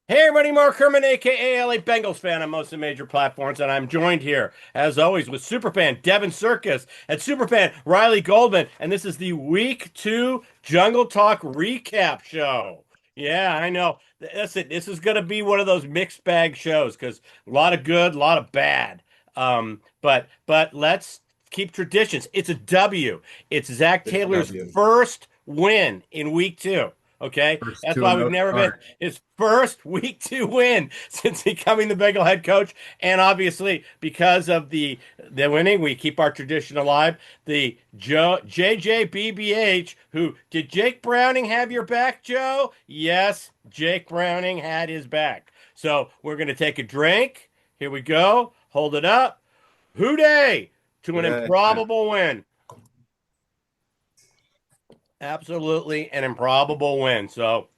Hey everybody, Mark Herman, aka LA Bengals fan on most of the major platforms, and I'm joined here, as always, with superfan Devin Circus and superfan Riley Goldman, and this is the Week 2 Jungle Talk recap show. Yeah, I know. That's it. This is going to be one of those mixed bag shows because a lot of good, a lot of bad. But let's keep traditions. It's a W. It's Zac It's a Taylor's W. first win in Week 2. Okay, First that's 2 why and we've 0 never been start. his first Week 2 win since becoming the Bengal head coach, and obviously because of the winning, we keep our tradition alive. The Joe JJBBH, who did Jake Browning have your back, Joe? Yes, Jake Browning had his back. So we're gonna take a drink. Here we go. Hold it up. Hooday to an Yeah. improbable win. Absolutely an improbable win. So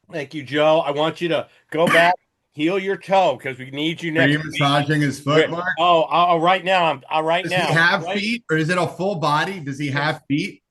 thank you, Joe. I want you to go back, heel your toe because we need you Are you next week. massaging his foot, Where, Mark? right now. Right Does he now. have Right, feet or is it a full body? Does he it's have feet?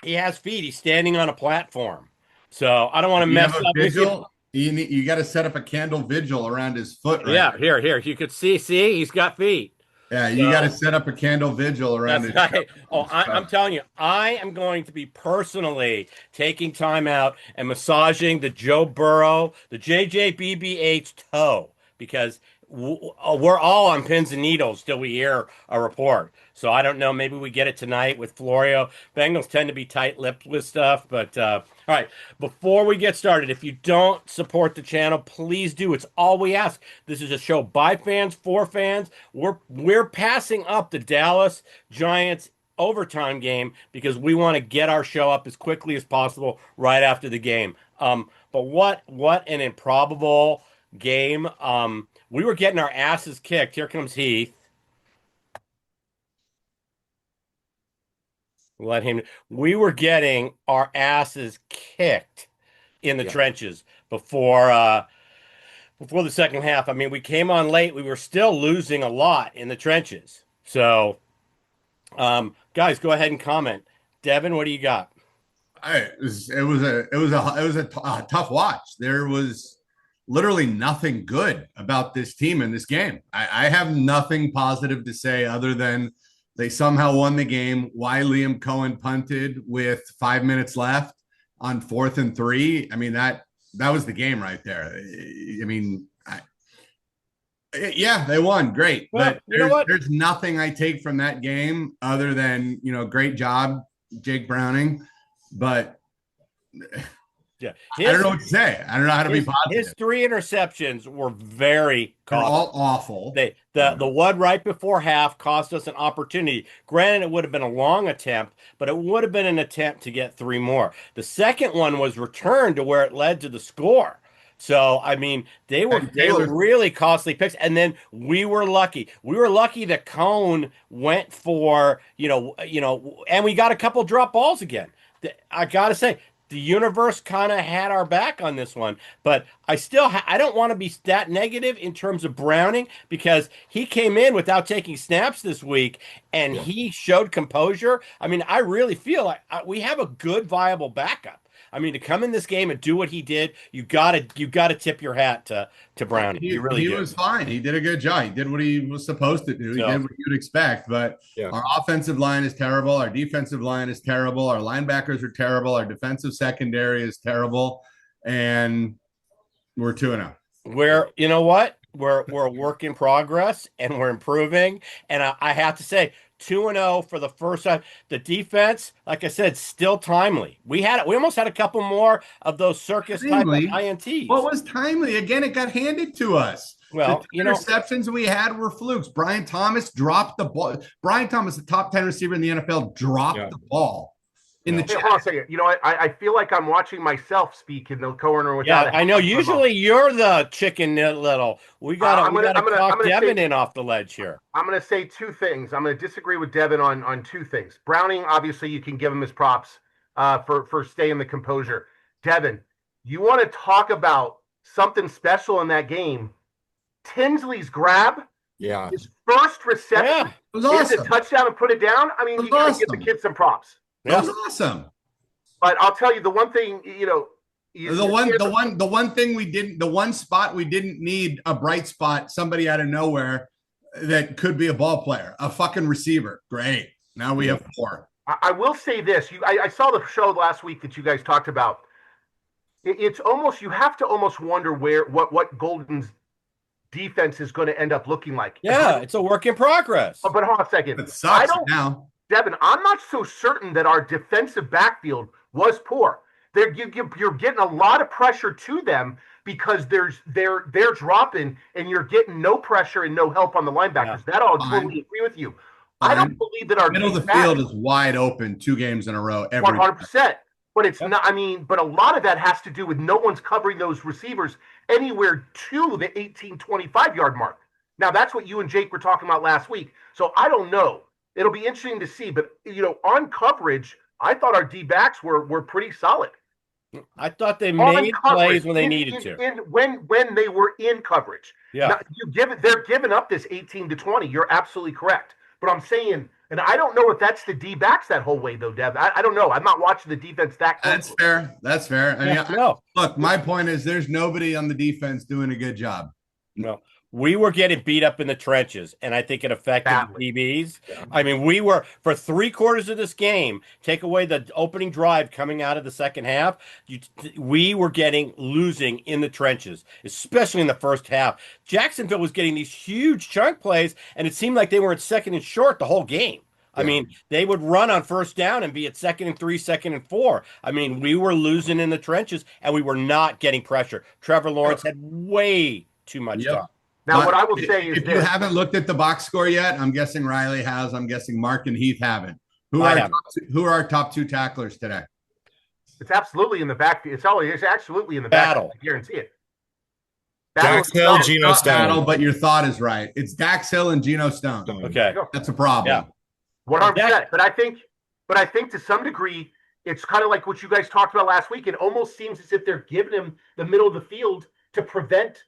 he has feet. He's standing on a platform, so I don't want to You have mess a up. Let me see if vigil? You got to set up a candle vigil around his foot right yeah, here. You could see, he's got feet. Yeah, you got to So set up a candle vigil around that's his right. Oh, I'm stuff. telling you, I am going to be personally taking time out and massaging the Joe Burrow, the JJBBH toe, because we're all on pins and needles till we hear a report. So I don't know. Maybe we get it tonight with Florio. Bengals tend to be tight-lipped with stuff, but all right. Before we get started, if you don't support the channel, please do. It's all we ask. This is a show by fans for fans. We're passing up the Dallas Giants overtime game because we want to get our show up as quickly as possible right after the game. But what an improbable game. We were getting our asses kicked. Here comes Heath. Let him. We were getting our asses kicked in the Yeah. trenches before the second half. I mean, we came on late. We were still losing a lot in the trenches. So, guys, go ahead and comment. Devin, what do you got? It was a tough watch. There was literally nothing good about this team in this game. I have nothing positive to say other than they somehow won the game. Why Liam Cohen punted with 5 minutes left on 4th and 3. I mean that was the game right there. I mean, yeah, they won. Great. Well, But you know there's what? there's nothing I take from that game other than, great job, Jake Browning. But Yeah, I don't know what to say. I don't know how to be his positive. three interceptions were very They're costly. all awful. The one right before half cost us an opportunity. Granted, it would have been a long attempt, but it would have been an attempt to get three more. The second one was returned to where it led to the score. So I mean, And they were Taylor, really costly picks, and then we were lucky. We were lucky that Cone went for and we got a couple drop balls again. I gotta say, the universe kind of had our back on this one, but I don't want to be that negative in terms of Browning because he came in without taking snaps this week and yeah. he showed composure. I mean, I really feel like we have a good viable backup. I mean, to come in this game and do what he did, you gotta tip your hat to Browning. You really he do. was fine. He did a good job. He did what he was supposed to do. He did So what you'd expect. But yeah. our offensive line is terrible. Our defensive line is terrible. Our linebackers are terrible. Our defensive secondary is terrible. And we're 2-0. You know what? We're a work in progress and we're improving. And I have to say, 2-0 for the first time. The defense, like I said, still timely. We almost had a couple more of those circus type of Timely. What INTs. was timely? Again, it got handed to us. The Well, two interceptions we had were flukes. Brian Thomas dropped the ball. Brian Thomas, the top 10 receiver in the NFL, dropped yeah, the ball in the yeah. Hey, chat. hold on a second. You know, I feel like I'm watching myself speak in the corner without Yeah, a I know. headphones remote. Usually you're the chicken little. I'm We gonna gotta I'm gonna I'm talk gonna Devin say in off the ledge here. I'm gonna say two things. I'm gonna disagree with Devin on two things. Browning, obviously, you can give him his props for staying the composure. Devin, you want to talk about something special in that game? Tinsley's grab, Yeah. his first reception, Yeah, It was is a awesome. touchdown and put it down. I It mean, was you got to give the awesome. kid some props. It was yeah. awesome. But I'll tell you the one thing, The one spot we didn't need a bright spot, somebody out of nowhere that could be a ball player, a fucking receiver. Great. Now we have 4. I will say this. I saw the show last week that you guys talked about. It's almost, you have to almost wonder what Golden's defense is going to end up looking like. Yeah, it's a work in progress. But hold on a second. It sucks now. Devin, I'm not so certain that our defensive backfield was poor. You're getting a lot of pressure to them because they're dropping and you're getting no pressure and no help on the linebackers. Yeah. That I'll totally agree with you. I don't believe that our middle of the field is wide open 2 games in a row. 100%. But it's not, but a lot of that has to do with no one's covering those receivers anywhere to the 18, 25-yard mark. Now, that's what you and Jake were talking about last week. So I don't know. It'll be interesting to see. But, on coverage, I thought our D-backs were pretty solid. I thought they made plays when they needed to. When they were in coverage. Yeah. Now, they're giving up this 18 to 20. You're absolutely correct. But I'm saying, and I don't know if that's the D-backs that whole way, though, Dev. I don't know. I'm not watching the defense that closely. That's fair. I mean, look, my point is there's nobody on the defense doing a good job. No. We were getting beat up in the trenches, and I think it affected the DBs. Yeah. I mean, we were, for 3/4 of this game, take away the opening drive coming out of the second half, we were losing in the trenches, especially in the first half. Jacksonville was getting these huge chunk plays, and it seemed like they were at 2nd and short the whole game. I mean, they would run on 1st down and be at 2nd and 3, 2nd and 4. I mean, we were losing in the trenches, and we were not getting pressure. Trevor Lawrence had way too much time. Now, what I will say is if you haven't looked at the box score yet, I'm guessing Riley has. I'm guessing Mark and Heath haven't. Who are our top 2 tacklers today? It's absolutely in the backfield. It's absolutely in the backfield. I guarantee it. Dax Hill, Geno Stone. Battle, but your thought is right. It's Dax Hill and Geno Stone. Okay, that's a problem. Yeah. 100%. But I think to some degree, it's kind of like what you guys talked about last week. It almost seems as if they're giving him the middle of the field to prevent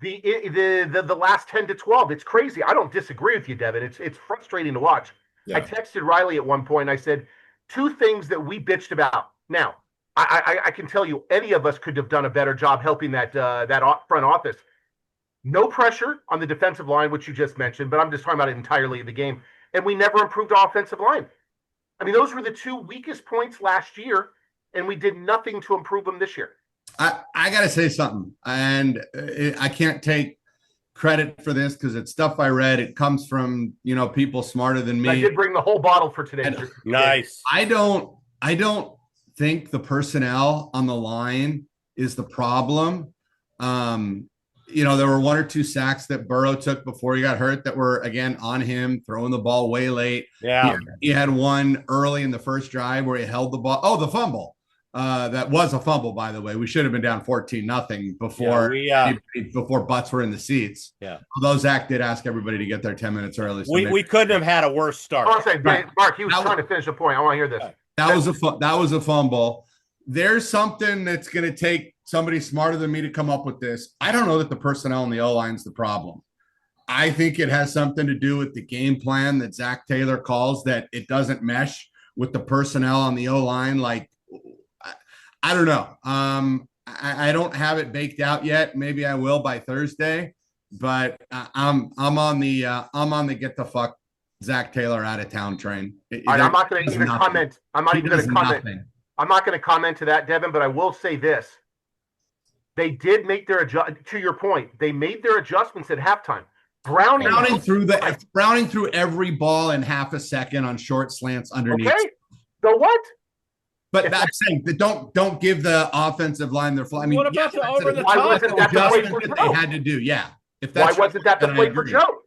the last 10 to 12. It's crazy. I don't disagree with you, Devin. It's frustrating to watch. Yeah. I texted Riley at one point. I said 2 things that we bitched about. Now, I can tell you any of us could have done a better job helping that front office. No pressure on the defensive line, which you just mentioned, but I'm just talking about it entirely in the game. And we never improved our offensive line. I mean, those were the 2 weakest points last year, and we did nothing to improve them this year. I got to say something, and I can't take credit for this because it's stuff I read. It comes from, people smarter than me. I did bring the whole bottle for today. Nice. I don't think the personnel on the line is the problem. There were 1 or 2 sacks that Burrow took before he got hurt that were, again, on him, throwing the ball way late. Yeah. He had one early in the first drive where he held the ball. Oh, the fumble. That was a fumble, by the way. We should have been down 14-0 before butts were in the seats. Yeah. Although Zac did ask everybody to get there 10 minutes early. So we couldn't have had a worse start. I'll say, Mark, he was trying to finish the point. I want to hear this. That was a fumble. There's something that's going to take somebody smarter than me to come up with this. I don't know that the personnel in the O-line is the problem. I think it has something to do with the game plan that Zac Taylor calls, that it doesn't mesh with the personnel on the O-line. Like, I don't know. I don't have it baked out yet. Maybe I will by Thursday, but I'm on the get the fuck Zac Taylor out of town train. I'm not going to even comment. I'm not even going to comment. I'm not going to comment to that, Devin, but I will say this. They did make their to your point. They made their adjustments at halftime. Browning through every ball in half a second on short slants underneath. Okay. So what? But that's saying that don't give the offensive line their fly. I mean, what about the over the top? Why wasn't that the play for Joe? They had to do? Yeah. Why wasn't that the play for Joe?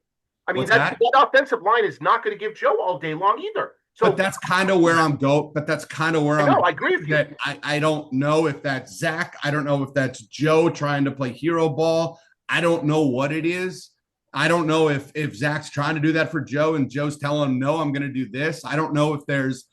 I mean, that offensive line is not going to give Joe all day long either. So, but that's kind of where I'm going. But that's kind of where I agree with you. I don't know if that's Zac. I don't know if that's Joe trying to play hero ball. I don't know what it is. I don't know if Zac's trying to do that for Joe and Joe's telling him, no, I'm going to do this. I don't know if there's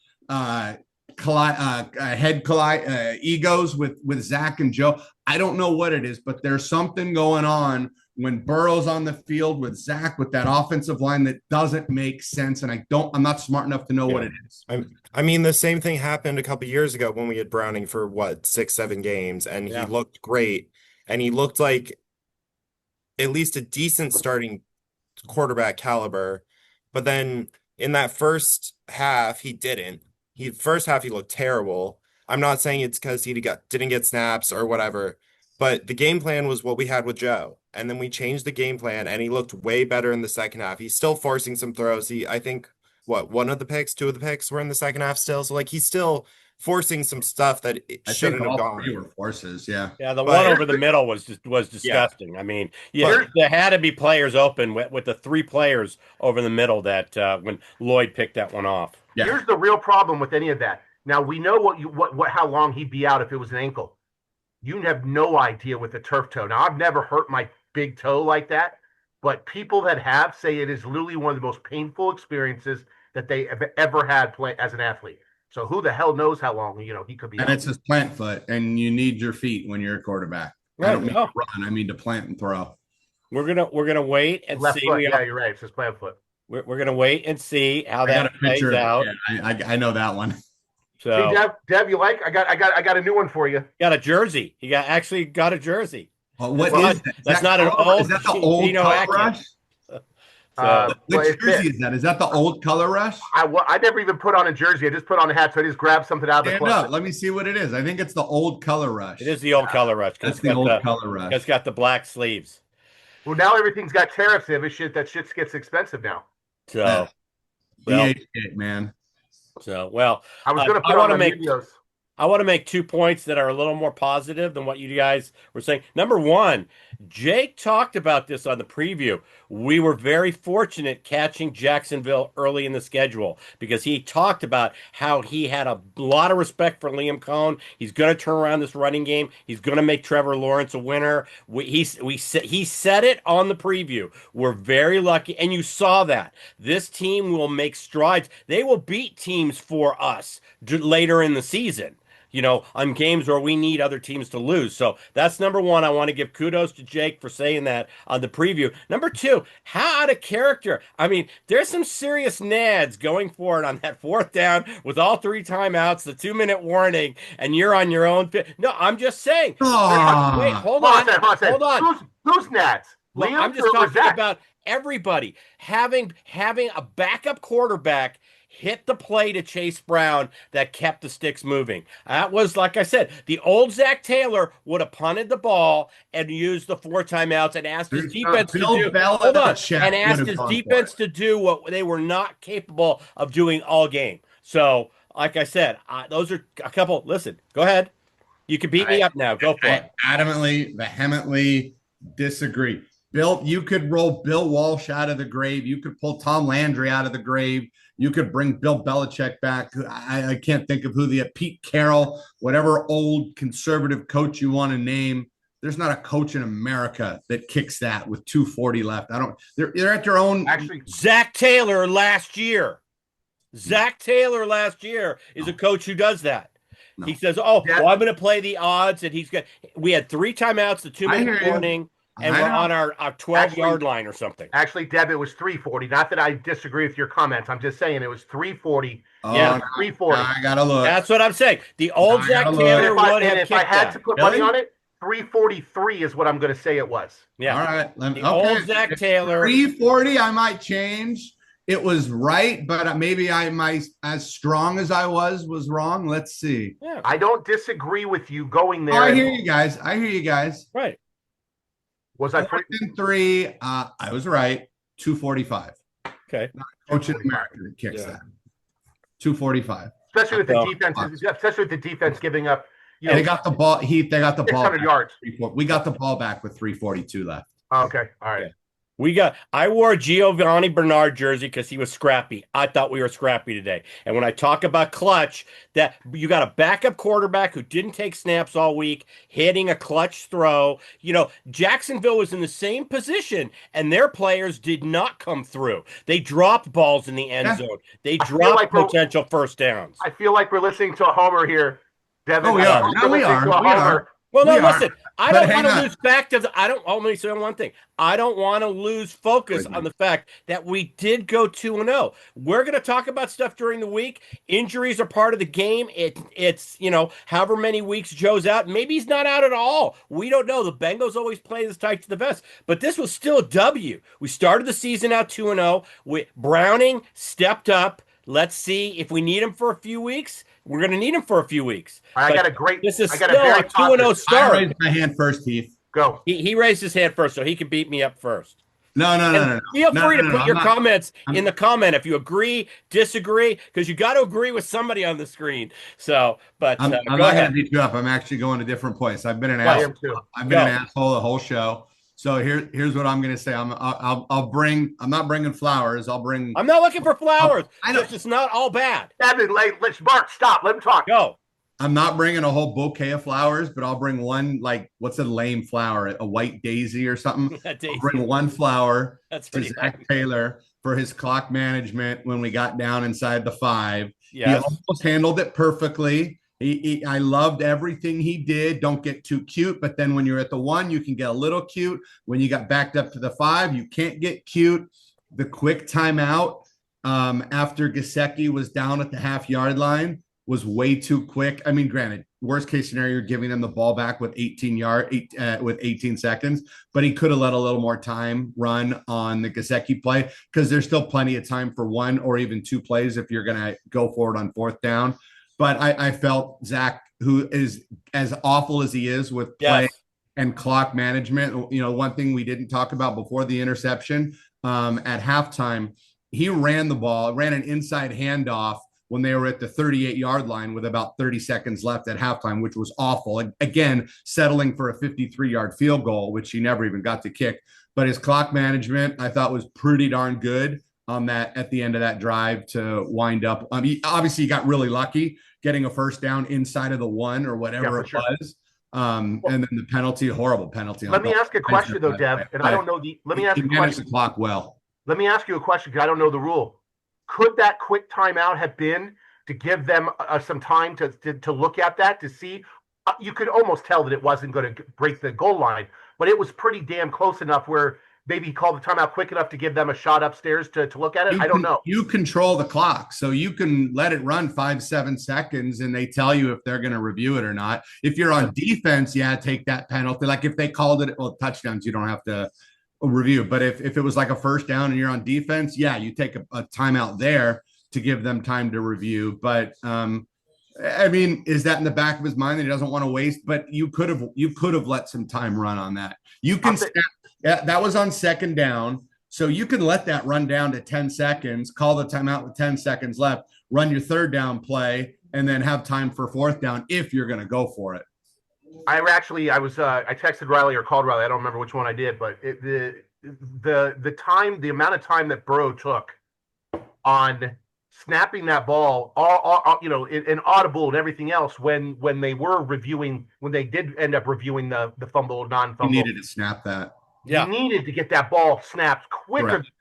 egos with Zac and Joe. I don't know what it is, but there's something going on when Burrow's on the field with Zac, with that offensive line that doesn't make sense, and I'm not smart enough to know what it is. I mean, the same thing happened a couple years ago when we had Browning for what, 6, 7 games, and he looked great, and he looked like at least a decent starting quarterback caliber. But then in that first half, he didn't. First half he looked terrible. I'm not saying it's because he didn't get snaps or whatever, but the game plan was what we had with Joe. And then we changed the game plan, and he looked way better in the second half. He's still forcing some throws. I think, two of the picks were in the second half still. So, like, he's still forcing some stuff that shouldn't have gone. Three were forces, yeah. Yeah, the one over the middle was disgusting. Yeah. I mean, there had to be players open with the 3 players over the middle that when Lloyd picked that one off. Yeah. Here's the real problem with any of that. Now we know how long he'd be out if it was an ankle. You have no idea with the turf toe. Now I've never hurt my big toe like that, but people that have say it is literally one of the most painful experiences that they have ever had play as an athlete. So who the hell knows how long he could be out. And it's his plant foot, and you need your feet when you're a quarterback. Right. I don't mean to run, I mean to plant and throw. We're gonna wait and left see. Foot, yeah, you're right. It's his plant foot. We're gonna wait and see how that plays out. Yeah, I know that one. So see, Deb, you like? I got a new one for you. Got a jersey. He actually got a jersey. What is that? That's not an old. Is that the old color rush? Which jersey is that? Is that the old color rush? I never even put on a jersey. I just put on a hat, so I just grabbed something out of the closet. Let me see what it is. I think it's the old color rush. It is the old color rush. That's the old color rush. It's got the black sleeves. Well, now everything's got tariffs in it. That shit gets expensive now. So, man. So, well, I was going to put on the videos. I want to make 2 points that are a little more positive than what you guys were saying. Number one, Jake talked about this on the preview. We were very fortunate catching Jacksonville early in the schedule because he talked about how he had a lot of respect for Liam Cohn. He's going to turn around this running game. He's going to make Trevor Lawrence a winner. He said it on the preview. We're very lucky, and you saw that. This team will make strides. They will beat teams for us later in the season. On games where we need other teams to lose. So that's number one. I want to give kudos to Jake for saying that on the preview. Number two, how out of character. I mean, there's some serious nads going for it on that 4th down with all 3 timeouts, the 2-minute warning, and you're on your own. No, I'm just saying. Wait, hold on. Who's nads? Well, I'm just talking about everybody having a backup quarterback hit the play to Chase Brown that kept the sticks moving. That was, like I said, the old Zac Taylor would have punted the ball and used the 4 timeouts and asked his defense to do what they were not capable of doing all game. So, like I said, those are a couple. Listen, go ahead. You can beat me up now. Go for it. Vehemently disagree. Bill, you could roll Bill Walsh out of the grave. You could pull Tom Landry out of the grave. You could bring Bill Belichick back. I can't think of Pete Carroll, whatever old conservative coach you want to name. There's not a coach in America that kicks that with 2:40 left. They're at their own. Actually, Zac Taylor last year is a coach who does that. No. He says, I'm going to play the odds. And we had 3 timeouts, the 2-minute warning. And we're on our 12-yard line or something. Actually, Deb, it was 3:40. Not that I disagree with your comments. I'm just saying it was 3:40. Yeah, 3:40. I gotta look. That's what I'm saying. The old Zac Taylor would have if I had to put money on it, 3:43 is what I'm going to say it was. Yeah. All right. Old Zac Taylor. 3:40. I might change. It was right, but maybe as strong as I was wrong. Let's see. Yeah. I don't disagree with you going there. I hear you guys. Right. Was I 3? I was right. 2:45. Okay. Not coach in America that kicks that. 2:45. Especially with the defense giving up. They got the ball. Heath. They got the ball. 600 yards. We got the ball back with 3:42 left. Okay. All right. I wore a Giovanni Bernard jersey because he was scrappy. I thought we were scrappy today. And when I talk about clutch, that you got a backup quarterback who didn't take snaps all week, hitting a clutch throw. Jacksonville was in the same position, and their players did not come through. They dropped balls in the end zone. They dropped potential first downs. I feel like we're listening to a homer here, Devin. Oh, we are. No, we are. Well, no, listen. I But don't hang want to on. lose fact of the, I don't. Let me say one thing. I don't want to lose focus on the fact that we did go 2-0. We're going to talk about stuff during the week. Injuries are part of the game. It's however many weeks Joe's out. Maybe he's not out at all. We don't know. The Bengals always play this tight to the vest, but this was still a W. We started the season out 2-0. Browning stepped up. Let's see if we need him for a few weeks. We're going to need him for a few weeks. I But got a great. this is I got still a very a 2-0 positive. I start. raised my hand first, Heath. Go. He raised his hand first, so he can beat me up first. No, no, no, And no, no. feel No, free no, to no, put I'm your not. comments I'm, in the comment if you agree, disagree, because you got to agree with somebody on the screen. So, but I'm go not going ahead. to beat you up. I'm actually going a different place. I've been an Go. I asshole. am too. I've been an Go. asshole the whole show. So here's what I'm going to say. I'll bring. I'm not bringing flowers. I'll bring. I'm not looking for flowers. I know. Just it's not all bad. Devin, let's Mark stop. Let him talk. Go. I'm not bringing a whole bouquet of flowers, but I'll bring one. Like, what's a lame flower? A white daisy or something. I'll Daisy. bring one flower That's to pretty Zac funny. Taylor for his clock management when we got down inside the 5. Yes. He almost handled it perfectly. I loved everything he did. Don't get too cute, but then when you're at the 1, you can get a little cute. When you got backed up to the 5, you can't get cute. The quick timeout after Gesicki was down at the half-yard line was way too quick. I mean, granted, worst case scenario, you're giving them the ball back with 18 seconds, but he could have let a little more time run on the Gesicki play because there's still plenty of time for 1 or even 2 plays if you're going to go forward on 4th down. But I felt Zac, who is as awful as he is with play and clock management, one thing we didn't talk about before the interception at halftime, he ran the ball, ran an inside handoff when they were at the 38-yard line with about 30 seconds left at halftime, which was awful. Again, settling for a 53-yard field goal, which he never even got to kick. But his clock management, I thought, was pretty darn good on that at the end of that drive to wind up. He got really lucky getting a first down inside of the 1 or whatever it was. And then the penalty, horrible penalty. Let me ask a question though, Dev, and I don't know the. Let me ask a question. The clock well. Let me ask you a question because I don't know the rule. Could that quick timeout have been to give them some time to look at that to see? You could almost tell that it wasn't going to break the goal line, but it was pretty damn close enough where maybe he called the timeout quick enough to give them a shot upstairs to look at it. I don't know. You control the clock, so you can let it run 5-7 seconds, and they tell you if they're going to review it or not. If you're on defense, take that penalty. Like if they called it, touchdowns, you don't have to review. But if it was like a first down and you're on defense, you take a timeout there to give them time to review. But I mean, is that in the back of his mind that he doesn't want to waste? But you could have let some time run on that. You can that was on 2nd down. So you can let that run down to 10 seconds, call the timeout with 10 seconds left, run your 3rd down play, and then have time for 4th down if you're going to go for it. I texted Riley or called Riley. I don't remember which one I did, but the amount of time that Burrow took on snapping that ball, in audible and everything else when they did end up reviewing the fumble, non-fumble. He needed to snap that. You needed to get that ball snapped quicker. Correct.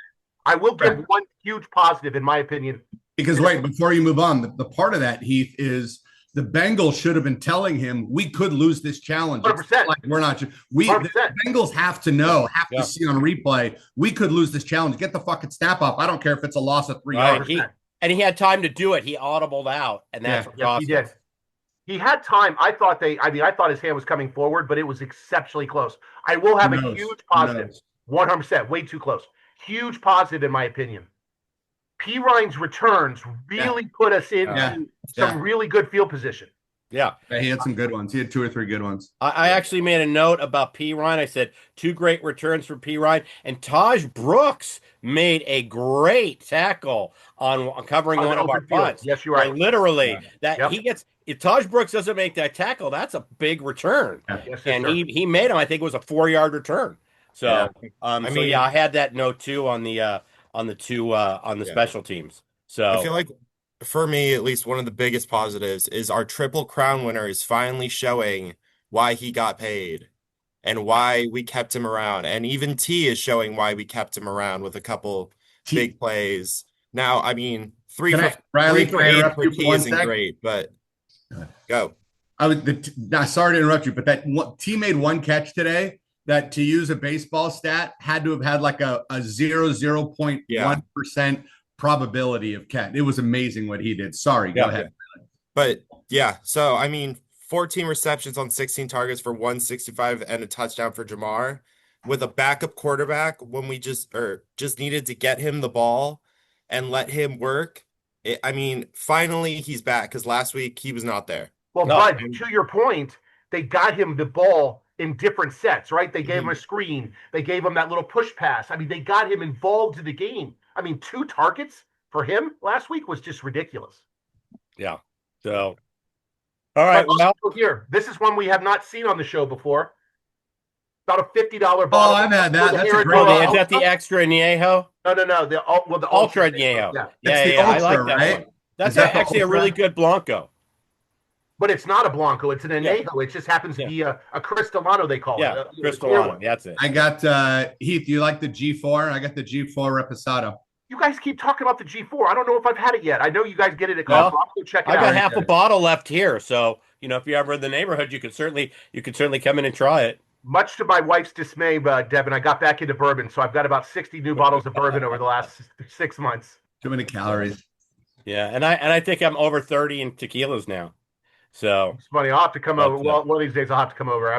I will give one huge positive, in my opinion. Because wait, before you move on, the part of that, Heath, is the Bengals should have been telling him we could lose this challenge. 100%. Like we're not. The Bengals have to see on replay. We could lose this challenge. Get the fucking snap off. I don't care if it's a loss of 3 yards. And he had time to do it. He audibled out, and that's what cost he did. He had time. I thought his hand was coming forward, but it was exceptionally close. I will have a huge positive. 100%. Way too close. Huge positive, in my opinion. P. Ryan's returns really put us into some really good field position. Yeah, he had some good ones. He had 2 or 3 good ones. I actually made a note about P. Ryan. I said 2 great returns for P. Ryan, and Taj Brooks made a great tackle on covering one of our punts. Yes, you're right. Literally, he gets. If Taj Brooks doesn't make that tackle, that's a big return. Yes, and he made him. I think it was a 4-yard return. So, I had that note too on the special teams. So I feel like, for me, at least, one of the biggest positives is our Triple Crown winner is finally showing why he got paid and why we kept him around. And even T is showing why we kept him around with a couple big plays. Now, I mean, 3 for 8 for T isn't great, but go. Sorry to interrupt you, but team made one catch today that, to use a baseball stat, had to have had like a 0.1% probability of catch. It was amazing what he did. Sorry, go ahead. But yeah, so I mean, 14 receptions on 16 targets for 165 and a touchdown for Jamar with a backup quarterback when we just needed to get him the ball and let him work. I mean, finally he's back because last week he was not there. Well, Bud, to your point, they got him the ball in different sets, right? They gave him a screen. They gave him that little push pass. I mean, they got him involved in the game. I mean, 2 targets for him last week was just ridiculous. Yeah. So, all right. Well, here, this is one we have not seen on the show before. About a $50 bottle. Oh, I've had that. That's a great. Is that the extra Añejo? No. The Ultra Añejo. Yeah. I like that one. That's actually a really good Blanco. But it's not a Blanco. It's an Añejo. Yeah. It just happens to be a Cristolano, they call it. Yeah, Cristolano. That's it. I got Heath. You like the G4? I got the G4 Reposado. You guys keep talking about the G4. I don't know if I've had it yet. I know you guys get it at Costco. I'll go check it out. I got half a bottle left here, so if you're ever in the neighborhood, you could certainly come in and try it. Much to my wife's dismay, Devin, I got back into bourbon, so I've got about 60 new bottles of bourbon over the last 6 months. Too many calories. Yeah, and I think I'm over 30 in tequilas now. So it's funny. I'll have to come over. Well, one of these days I'll have to come over. I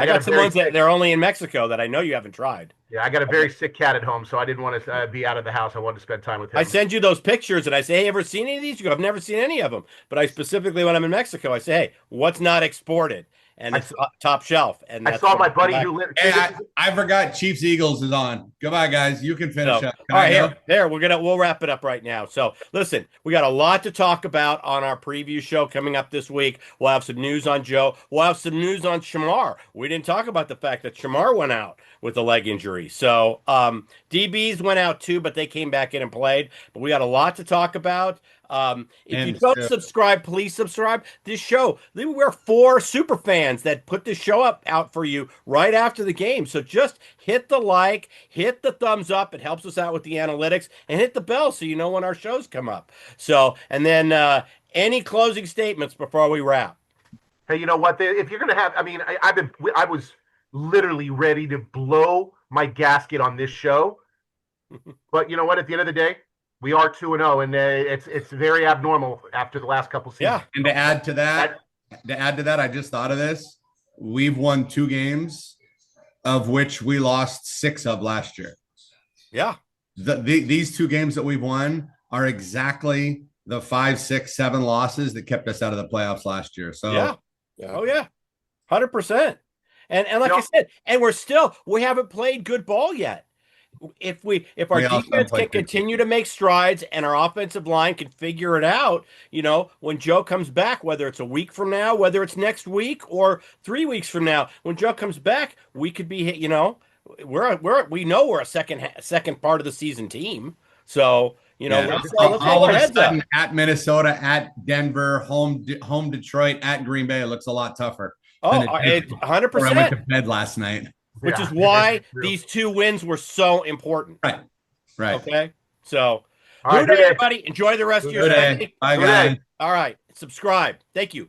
got some ones that they're only in Mexico that I know you haven't tried. Yeah, I got a very sick cat at home, so I didn't want to be out of the house. I wanted to spend time with him. I send you those pictures, and I say, "Hey, ever seen any of these?" You go, "I've never seen any of them." But I specifically, when I'm in Mexico, I say, "Hey, what's not exported?" And it's top shelf. And I saw my buddy who lived. Hey, I forgot Chiefs Eagles is on. Goodbye, guys. You can finish up. All right, here we'll wrap it up right now. So listen, we got a lot to talk about on our preview show coming up this week. We'll have some news on Joe. We'll have some news on Shamar. We didn't talk about the fact that Shamar went out with a leg injury. So DBs went out too, but they came back in and played. But we got a lot to talk about. If you don't subscribe, please subscribe. This show, we're 4 super fans that put this show out for you right after the game. So just hit the like, hit the thumbs up. It helps us out with the analytics, and hit the bell so you know when our shows come up. So, and then any closing statements before we wrap? Hey, you know what? If you're going to have, I mean, I was literally ready to blow my gasket on this show. But you know what? At the end of the day, we are 2-0, and it's very abnormal after the last couple seasons. Yeah, and to add to that, I just thought of this. We've won 2 games, of which we lost 6 of last year. Yeah, these 2 games that we've won are exactly the 5, 6, 7 losses that kept us out of the playoffs last year. So yeah. Oh yeah, 100%. And like I said, and we haven't played good ball yet. If our defense can continue to make strides and our offensive line can figure it out, when Joe comes back, whether it's a week from now, whether it's next week or 3 weeks from now, when Joe comes back, we could be, we're a second part of the season team. So, let's all of a sudden at Minnesota, at Denver, home Detroit, at Green Bay, it looks a lot tougher. Oh, 100%. I went to bed last night. Which is why these 2 wins were so important. Right. Okay. So, good day, everybody. Enjoy the rest of your day. Bye, guys. All right. Subscribe. Thank you.